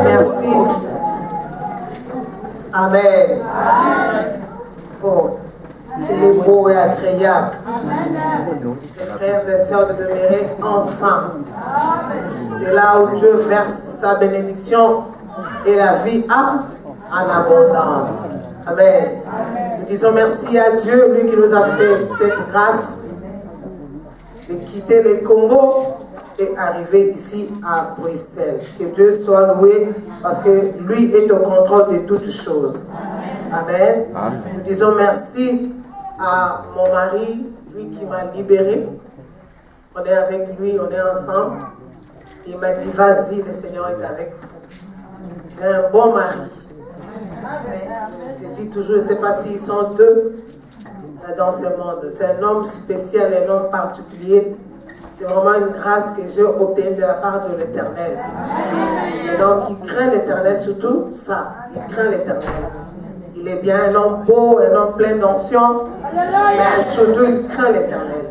Merci. Amen. Oh, il est beau et agréable. Les frères et sœurs de demeurer ensemble. C'est là où Dieu verse sa bénédiction et la vie en abondance. Amen. Nous disons merci à Dieu, lui qui nous a fait cette grâce de quitter le Congo et arriver ici à Bruxelles. Que Dieu soit loué parce que lui est au contrôle de toutes choses. Amen. Amen. Nous disons merci à mon mari, lui qui m'a libéré. On est avec lui, on est ensemble. Il m'a dit, vas-y, le Seigneur est avec vous. J'ai un bon mari. Je dis toujours, je ne sais pas s'ils sont deux dans ce monde. C'est un homme spécial, un homme particulier. C'est vraiment une grâce que j'ai obtenue de la part de l'Éternel. Un homme qui craint l'Éternel, surtout ça, il craint l'Éternel. Il est bien un homme beau, un homme plein d'onction, mais surtout il craint l'Éternel.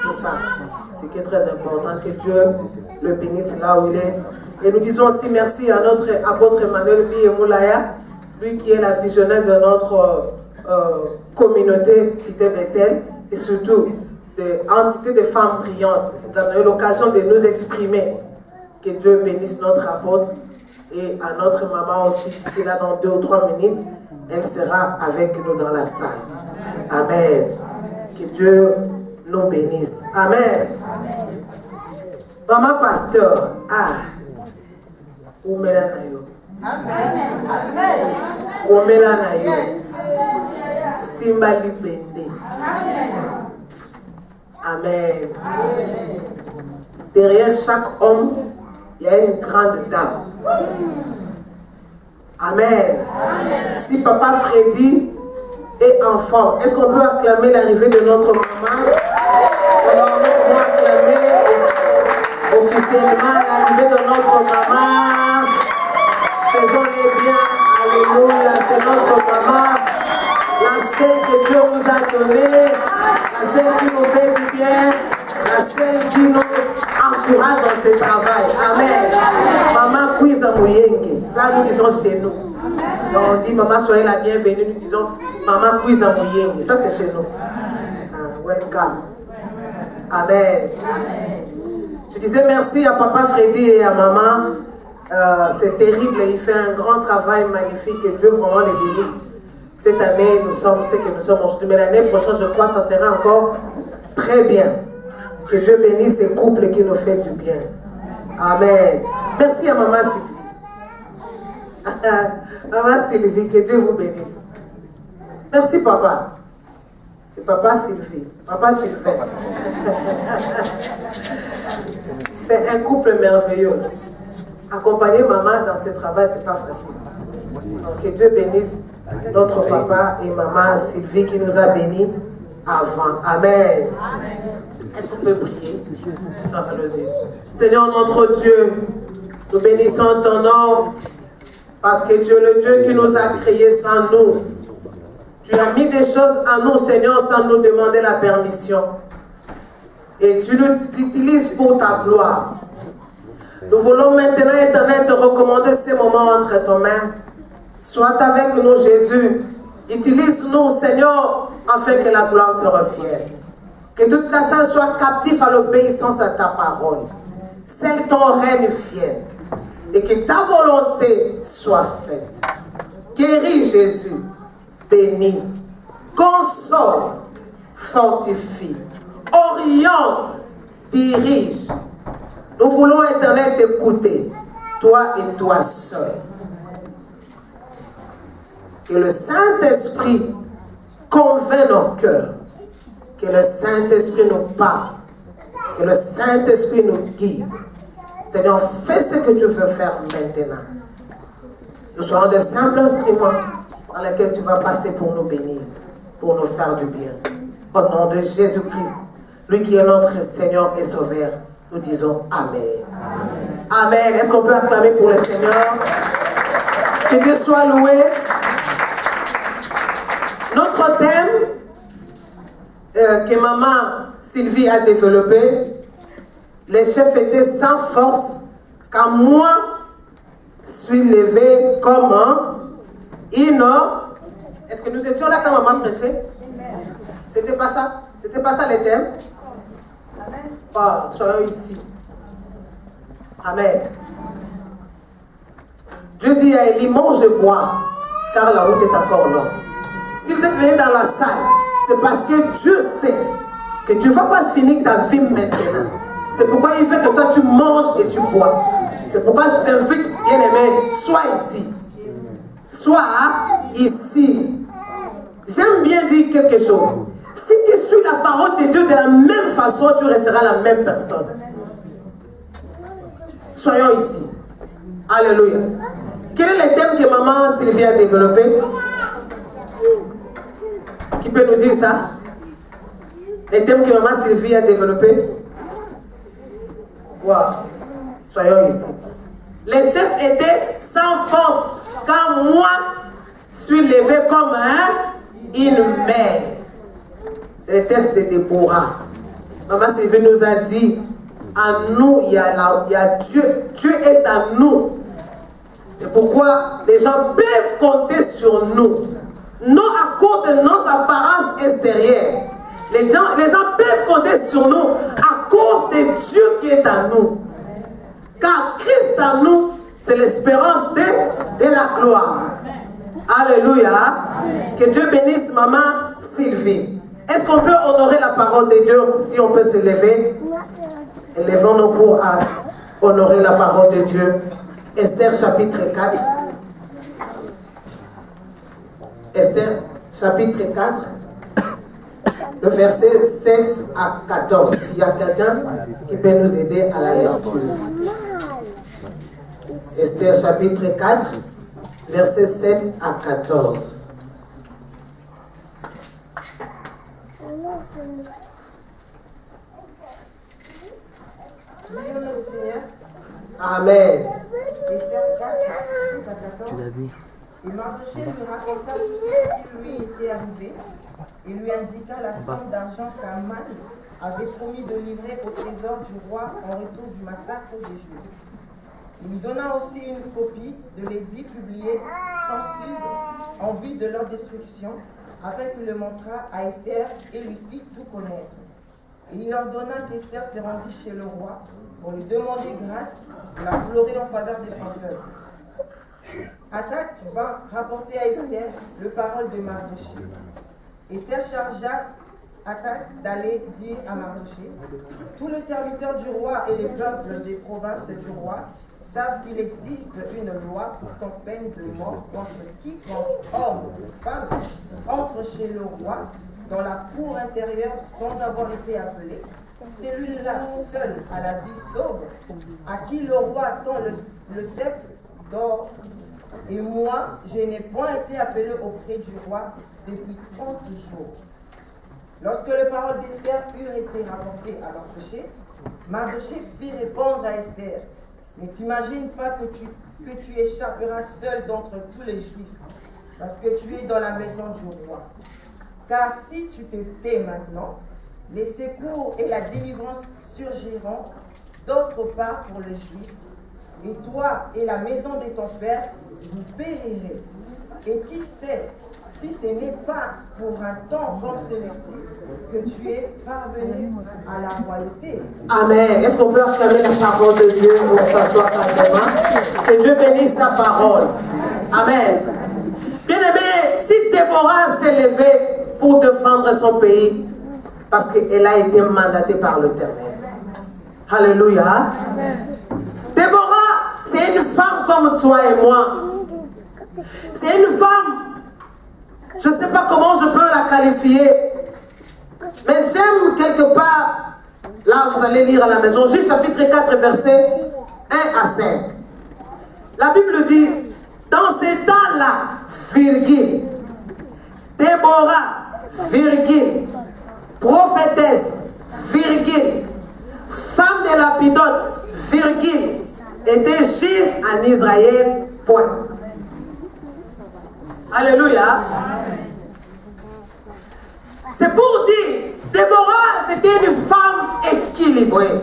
Tout ça, ce qui est très important, que Dieu le bénisse là où il est. Et nous disons aussi merci à notre apôtre Emmanuel Moulaya, lui qui est la visionnaire de notre communauté Cité Bethel, et surtout de l'entité des femmes brillantes, qui nous a donné l'occasion de nous exprimer. Que Dieu bénisse notre apôtre et à notre maman aussi, d'ici là dans 2 ou 3 minutes, elle sera avec nous dans la salle. Amen. Que Dieu nous bénisse. Amen. Maman pasteur, Oumela Nayo. Oumela Nayo. Simbali Bende. Amen. Derrière chaque homme, il y a une grande dame. Amen. Si papa Freddy est enfant, est-ce qu'on peut acclamer l'arrivée de notre maman? Alors nous pouvons acclamer officiellement l'arrivée de notre maman. Faisons-les bien. Alléluia. C'est notre maman. La celle que Dieu nous a donnée. La celle qui nous fait du bien. La celle qui nous encourage dans ce travail. Amen. Maman Kouiza Mouyenge. Ça, nous disons chez nous. Donc, on dit, maman, soyez la bienvenue. Nous disons, maman Kouiza Mouyenge. Ça, c'est chez nous. Welcome. Amen. Je disais merci à papa Freddy et à maman. C'est terrible. Il fait un grand travail magnifique. Et Dieu vraiment les bénisse. Cette année, nous sommes ce que nous sommes aujourd'hui. Mais l'année prochaine, je crois, ça sera encore très bien. Que Dieu bénisse ces couples qui nous font du bien. Amen. Merci à maman Sylvie. Maman Sylvie, que Dieu vous bénisse. Merci papa. C'est papa Sylvie. Papa Sylvain. C'est un couple merveilleux. Accompagner maman dans ce travail, c'est pas facile. Donc que Dieu bénisse notre papa et maman Sylvie qui nous a bénis avant. Amen. Est-ce qu'on peut prier? Seigneur notre Dieu, nous bénissons ton nom parce que tu es le Dieu qui nous a créés sans nous. Tu as mis des choses en nous, Seigneur, sans nous demander la permission. Et tu nous utilises pour ta gloire. Nous Nous voulons maintenant, Éternel, te recommander ces moments entre tes mains. Sois avec nous, Jésus. Utilise-nous, Seigneur, afin que la gloire te revienne. Que toute la salle soit captive à l'obéissance à ta parole. Celle ton règne vienne. Et que ta volonté soit faite. Guéris, Jésus. Bénis. Console. Sanctifie. Oriente. Dirige. Nous voulons, Éternel, t'écouter. Toi et toi seul. Que le Saint-Esprit convainc nos cœurs. Que le Saint-Esprit nous parle. Que le Saint-Esprit nous guide. Seigneur, fais ce que tu veux faire maintenant. Nous serons des simples instruments dans lesquels tu vas passer pour nous bénir, pour nous faire du bien. Au nom de Jésus-Christ, lui qui est notre Seigneur et Sauveur, nous disons Amen. Amen. Amen. Est-ce qu'on peut acclamer pour le Seigneur? Que Dieu soit loué. Notre thème que maman Sylvie a développé, les chefs étaient sans force, car moi suis levé comme une... Est-ce que nous étions là quand maman prêchait? C'était pas ça? C'était pas ça le thème? Oh, soyons ici. Amen. Dieu dit à Élie, mange et bois, car la route est encore longue. Si vous êtes venu dans la salle, c'est parce que Dieu sait que tu ne vas pas finir ta vie maintenant. C'est pourquoi il fait que toi tu manges et tu bois. C'est pourquoi je t'invite, bien-aimé, sois ici. Sois ici. J'aime bien dire quelque chose. Si tu suis la parole de Dieu de la même façon, tu resteras la même personne. Soyons ici. Alléluia. Quel est le thème que maman Sylvie a développé? Qui peut nous dire ça? Le thème que maman Sylvie a développé? Wow. Soyons ici. Les chefs étaient sans force, car moi suis levé comme une mère. C'est le texte de Déborah. Maman Sylvie nous a dit, en nous, il y a Dieu. Dieu est en nous. C'est pourquoi les gens peuvent compter sur nous. Non à cause de nos apparences extérieures. Les gens peuvent compter sur nous à cause de Dieu qui est en nous. Car Christ en nous, c'est l'espérance de la gloire. Alléluia. Que Dieu bénisse maman Sylvie. Est-ce qu'on peut honorer la parole de Dieu si on peut se lever? Levons-nous pour honorer la parole de Dieu. Esther chapitre 4. Esther chapitre 4. Le verset 7 à 14. S'il y a quelqu'un qui peut nous aider à la lecture. Esther chapitre 4, verset 7 à 14. Amen. Tu l'as dit. Et Mardochée lui raconta tout ce qui lui était arrivé et lui indiqua la somme d'argent qu'Aman avait promis de livrer au trésor du roi en retour du massacre des Juifs. Il lui donna aussi une copie de l'édit publié sans suivre en vue de leur destruction, afin qu'il le montrât à Esther et lui fit tout connaître. Et il ordonna qu'Esther se rendît chez le roi pour lui demander grâce et la pleurer en faveur de son peuple. Attaque vint rapporter à Esther le parole de Mardochée. Esther chargea Attaque d'aller dire à Mardochée: tous les serviteurs du roi et les peuples des provinces du roi savent qu'il existe une loi portant peine de mort contre quiconque, homme ou femme, entre chez le roi dans la cour intérieure sans avoir été appelé. Celui-là seul à la vie sauve, à qui le roi tend le sceptre d'or. Et moi, je n'ai point été appelé auprès du roi depuis 30 jours. Lorsque les paroles d'Esther eurent été rapportées à Mardochée, Mardochée fit répondre à Esther: ne t'imagine pas que tu échapperas seul d'entre tous les Juifs, parce que tu es dans la maison du roi. Car si tu te tais maintenant, les secours et la délivrance surgiront d'autre part pour les Juifs, et toi et la maison de ton père, vous périrez. Et qui sait si ce n'est pas pour un temps comme celui-ci que tu es parvenu à la royauté. Amen. Est-ce qu'on peut acclamer la parole de Dieu pour s'asseoir calmement? Que Dieu bénisse sa parole. Amen. Bien-aimé, si Déborah s'est levée pour défendre son pays, parce qu'elle a été mandatée par l'Éternel. Alléluia. Déborah, c'est une femme comme toi et moi. C'est une femme, je ne sais pas comment je peux la qualifier, mais j'aime quelque part, là vous allez lire à la maison, Juge chapitre 4, versets 1 à 5. La Bible dit, dans ces temps-là, virgule, Déborah, virgule, prophétesse, virgule, femme de Lapidote, virgule, était juge en Israël, point. Alléluia. C'est pour dire, Déborah, c'était une femme équilibrée.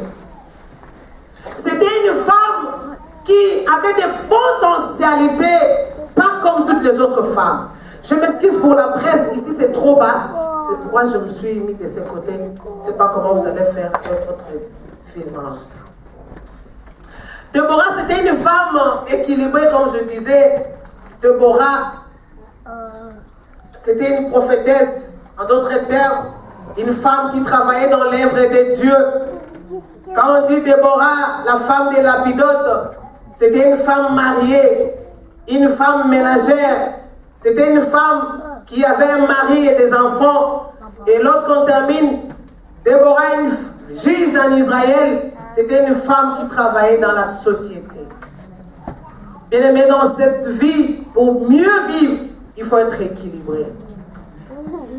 C'était une femme qui avait des potentialités, pas comme toutes les autres femmes. Je m'excuse pour la presse, ici c'est trop bas. C'est pourquoi je me suis mis de ce côté. Je ne sais pas comment vous allez faire avec votre fils mange. Déborah, c'était une femme équilibrée, comme je disais. Déborah, c'était une prophétesse, en d'autres termes, une femme qui travaillait dans l'œuvre de Dieu. Quand on dit Déborah, la femme de Lapidote, c'était une femme mariée, une femme ménagère. C'était une femme qui avait un mari et des enfants. Et lorsqu'on termine, Déborah, une juge en Israël, c'était une femme qui travaillait dans la société. Bien-aimé, dans cette vie, pour mieux vivre, il faut être équilibré.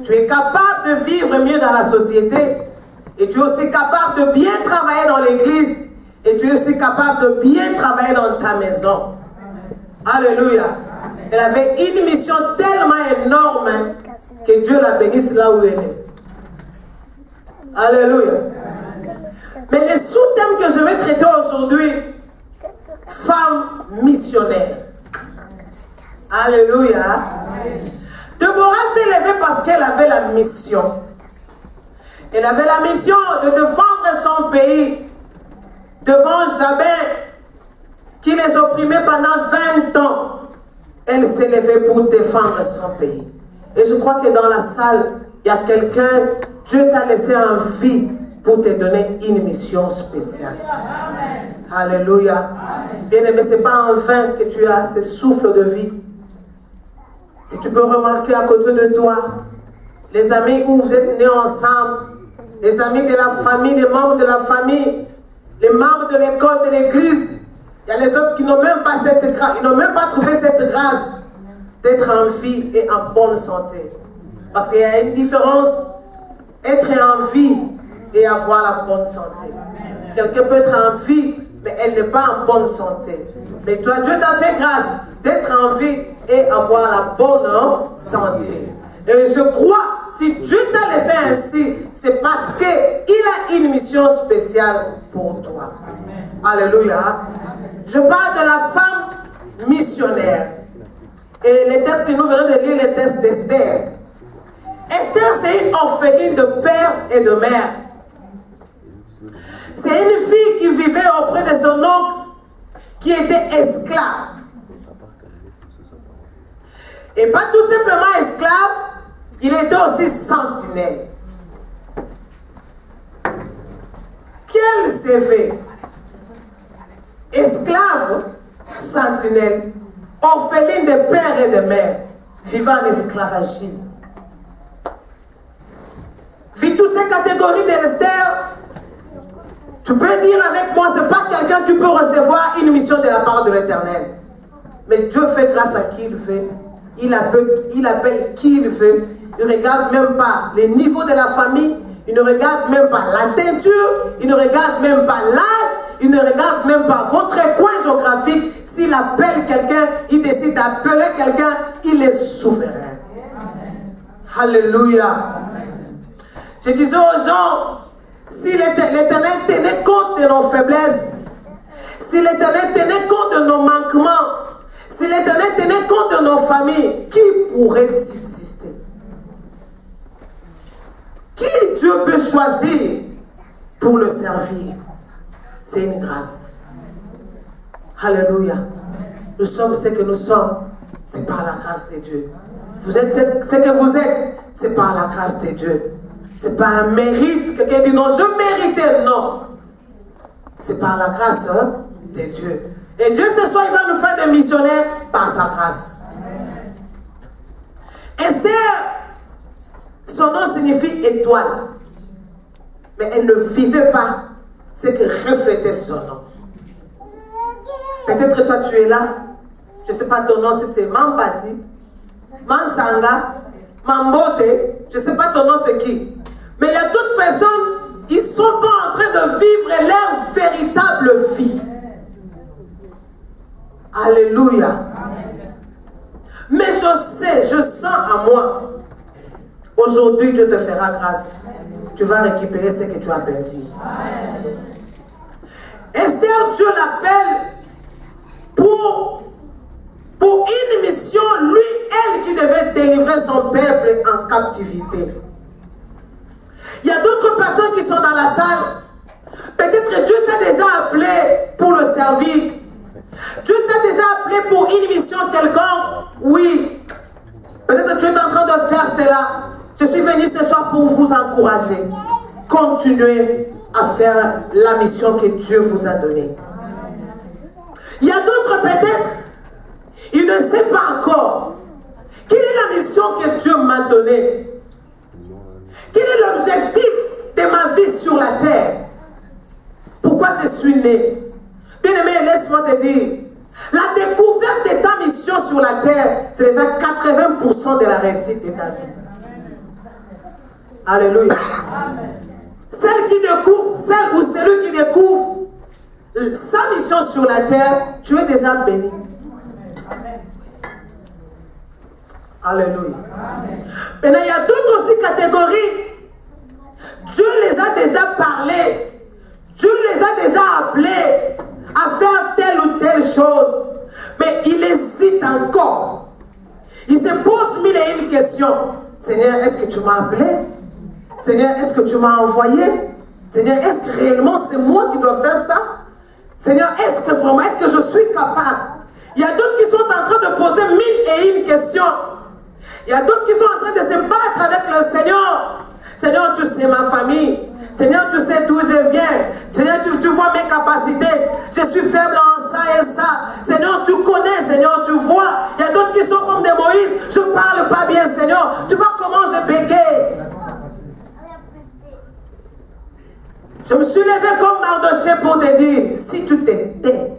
Tu es capable de vivre mieux dans la société et tu es aussi capable de bien travailler dans l'église et tu es aussi capable de bien travailler dans ta maison. Alléluia. Elle avait une mission tellement énorme que Dieu la bénisse là où elle est. Alléluia. Mais le sous-thème que je vais traiter aujourd'hui, femme missionnaire. Alléluia. Déborah s'est levée parce qu'elle avait la mission. Elle avait la mission de défendre son pays devant Jabin qui les opprimait pendant 20 ans. Elle s'est levée pour défendre son pays. Et je crois que dans la salle, il y a quelqu'un, Dieu t'a laissé en vie pour te donner une mission spéciale. Amen. Alléluia. Bien-aimé, ce n'est pas en vain que tu as ce souffle de vie. Si tu peux remarquer à côté de toi, les amis où vous êtes nés ensemble, les amis de la famille, les membres de la famille, les membres de l'école, de l'église, il y a les autres qui n'ont même pas cette grâce, ils n'ont même pas trouvé cette grâce d'être en vie et en bonne santé. Parce qu'il y a une différence, être en vie et avoir la bonne santé. Quelqu'un peut être en vie, mais elle n'est pas en bonne santé. Mais toi, Dieu t'a fait grâce d'être en vie et avoir la bonne santé. Et je crois, si Dieu t'a laissé ainsi, c'est parce qu'il a une mission spéciale pour toi. Alléluia. Je parle de la femme missionnaire. Et les textes que nous venons de lire, les textes d'Esther. Esther, c'est une orpheline de père et de mère. C'est une fille qui vivait auprès de son oncle qui était esclave. Et pas tout simplement esclave, il était aussi sentinelle. Quel CV! Esclave, sentinelle, orpheline de père et de mère, vivant en esclavagisme. Vu toutes ces catégories d'Esther, tu peux dire avec moi, ce n'est pas quelqu'un qui peut recevoir une mission de la part de l'Éternel. Mais Dieu fait grâce à qui il veut. Il appelle qui il veut. Il ne regarde même pas les niveaux de la famille. Il ne regarde même pas la teinture. Il ne regarde même pas l'âge. Il ne regarde même pas votre coin géographique. S'il appelle quelqu'un, il décide d'appeler quelqu'un, il est souverain. Alléluia. Je disais aux gens, si l'Éternel tenait compte de nos faiblesses, si l'Éternel tenait compte de nos manquements, si l'Éternel tenait compte de nos familles, qui pourrait subsister? Qui Dieu peut choisir pour le servir? C'est une grâce. Alléluia. Nous sommes ce que nous sommes, c'est par la grâce de Dieu. Vous êtes ce que vous êtes, c'est par la grâce de Dieu. C'est pas un mérite. Quelqu'un dit non, je méritais. Non. C'est par la grâce de Dieu. Et Dieu, ce soir, il va nous faire des missionnaires par sa grâce. Esther, son nom signifie étoile. Mais elle ne vivait pas ce que reflétait son nom. Peut-être que toi, tu es là. Je ne sais pas ton nom, si c'est Mambasi, Mansanga, Mambote. Je ne sais pas ton nom, c'est qui. Mais il y a d'autres personnes, ils ne sont pas en train de vivre leur véritable vie. Alléluia. Mais je sais, je sens à moi, aujourd'hui Dieu te fera grâce. Tu vas récupérer ce que tu as perdu. Esther, Dieu l'appelle pour une mission, lui, elle qui devait délivrer son peuple en captivité. Il y a d'autres personnes qui sont dans la salle. Peut-être Dieu t'a déjà appelé pour le servir. Dieu t'a déjà appelé pour une mission quelconque. Oui. Peut-être Dieu est en train de faire cela. Je suis venu ce soir pour vous encourager. Continuez à faire la mission que Dieu vous a donnée. Il y a d'autres peut-être, ils ne savent pas encore quelle est la mission que Dieu m'a donnée. Quel est l'objectif de ma vie sur la terre? Pourquoi je suis né? Bien-aimé, laisse-moi te dire, la découverte de ta mission sur la terre, c'est déjà 80% de la réussite de ta vie. Alléluia. Celle qui découvre, celle ou celui qui découvre sa mission sur la terre, tu es déjà béni. Alléluia. Maintenant, il y a d'autres aussi catégories. Dieu les a déjà parlé. Dieu les a déjà appelés à faire telle ou telle chose. Mais il hésite encore. Il se pose mille et une questions. Seigneur, est-ce que tu m'as appelé? Seigneur, est-ce que tu m'as envoyé? Seigneur, est-ce que réellement c'est moi qui dois faire ça? Seigneur, est-ce que vraiment, est-ce que je suis capable? Il y a d'autres qui sont en train de poser mille et une questions. Il y a d'autres qui sont en train de se battre avec le Seigneur. Seigneur, tu sais ma famille. Seigneur, tu sais d'où je viens. Seigneur, tu vois mes capacités. Je suis faible en ça et ça. Seigneur, tu connais. Seigneur, tu vois. Il y a d'autres qui sont comme des Moïse. Je ne parle pas bien, Seigneur. Tu vois comment je bégaye. Je me suis levé comme Mardoché pour te dire, si tu t'étais.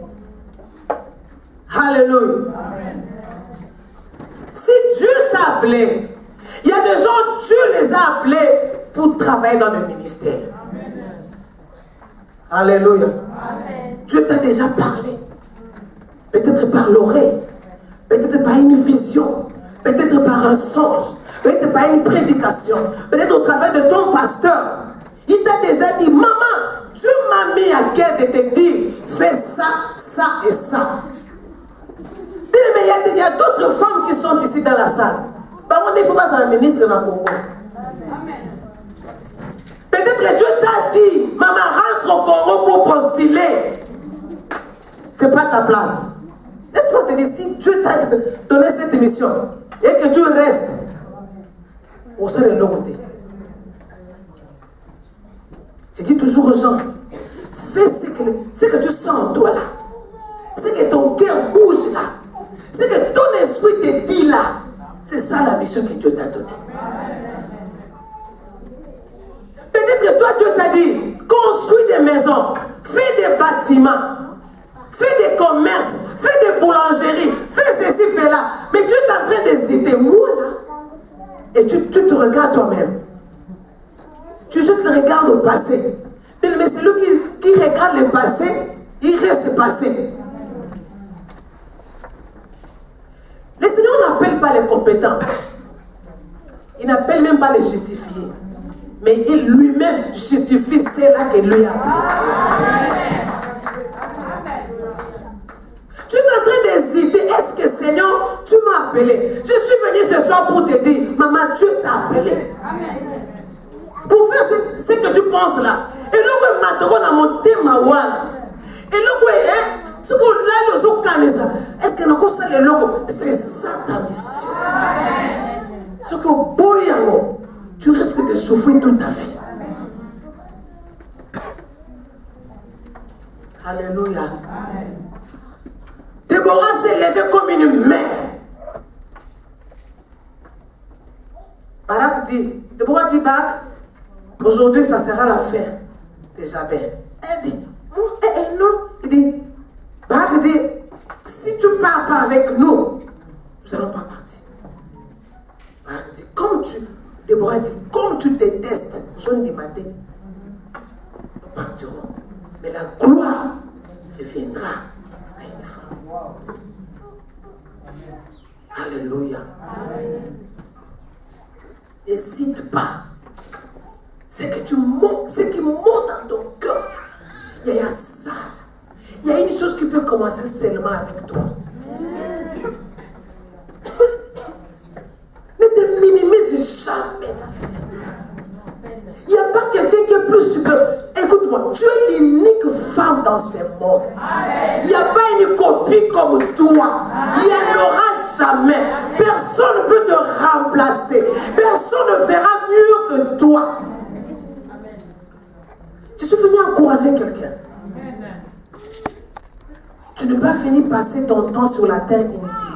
Alléluia. Si Dieu t'a appelé, il y a des gens, Dieu les a appelés pour travailler dans le ministère. Alléluia. Dieu t'a déjà parlé. Peut-être par l'oreille, peut-être par une vision, peut-être par un songe, peut-être par une prédication, peut-être au travers de ton pasteur. Il t'a déjà dit, maman, Dieu m'a mis à cœur de te dire, fais ça, ça et ça. Mais il y a d'autres femmes qui sont ici dans la salle. Par contre, il ne faut pas la ministre dans le Congo. Peut-être que Dieu t'a dit, maman, rentre au Congo pour postuler. Ce n'est pas ta place. Laisse-moi te dire, si Dieu t'a donné cette mission et que tu restes, on sait de l'autre côté. Je dis toujours aux gens, fais ce que tu sens en toi là. Ce que ton cœur bouge là. Ce que ton esprit te dit là. C'est ça la mission que Dieu t'a donnée. Peut-être que toi, Dieu t'a dit, construis des maisons, fais des bâtiments, fais des commerces, fais des boulangeries, fais ceci, fais là. Mais Dieu est en train d'hésiter. Moi là, et tu te regardes toi-même. Tu jettes le regard au passé. Mais celui qui regarde le passé, il reste passé. Le Seigneur n'appelle pas les compétents. Il n'appelle même pas les justifiés. Mais il lui-même justifie ceux-là que lui a appelés. appelé. Je suis venu ce soir pour te dire, maman, Dieu t'a appelé. Pour faire ce que tu penses là. Et là, maintenant, on a monté ma wala. Et là, ce qu'on a le canesa. Est-ce que nous ça les locaux? C'est ça ta mission. Ce que boyango, tu risques de souffrir toute ta vie. Alléluia. Déborah s'est levée comme une mère. Barak dit, Déborah dit, Barak, aujourd'hui ça sera la fin de Jabez. Elle dit, non. Il dit, Barak dit, si tu ne pars pas avec nous, nous n'allons pas partir. Barak dit, Déborah dit, comme tu détestes, jaune du matin, nous partirons. Mais la gloire reviendra à une femme. Alléluia. N'hésite pas. Ce qui monte dans ton cœur, il y a ça. Il y a une chose qui peut commencer seulement avec toi. Ne te minimise jamais dans la vie. Il n'y a pas quelqu'un qui est plus super. Écoute-moi, tu es l'unique femme dans ce monde. Il n'y a pas une copie comme toi. Il n'y en aura jamais. Personne ne peut te remplacer. Personne ne fera mieux que toi. Je suis venu encourager quelqu'un. Tu ne peux pas finir passer ton temps sur la terre inutilement.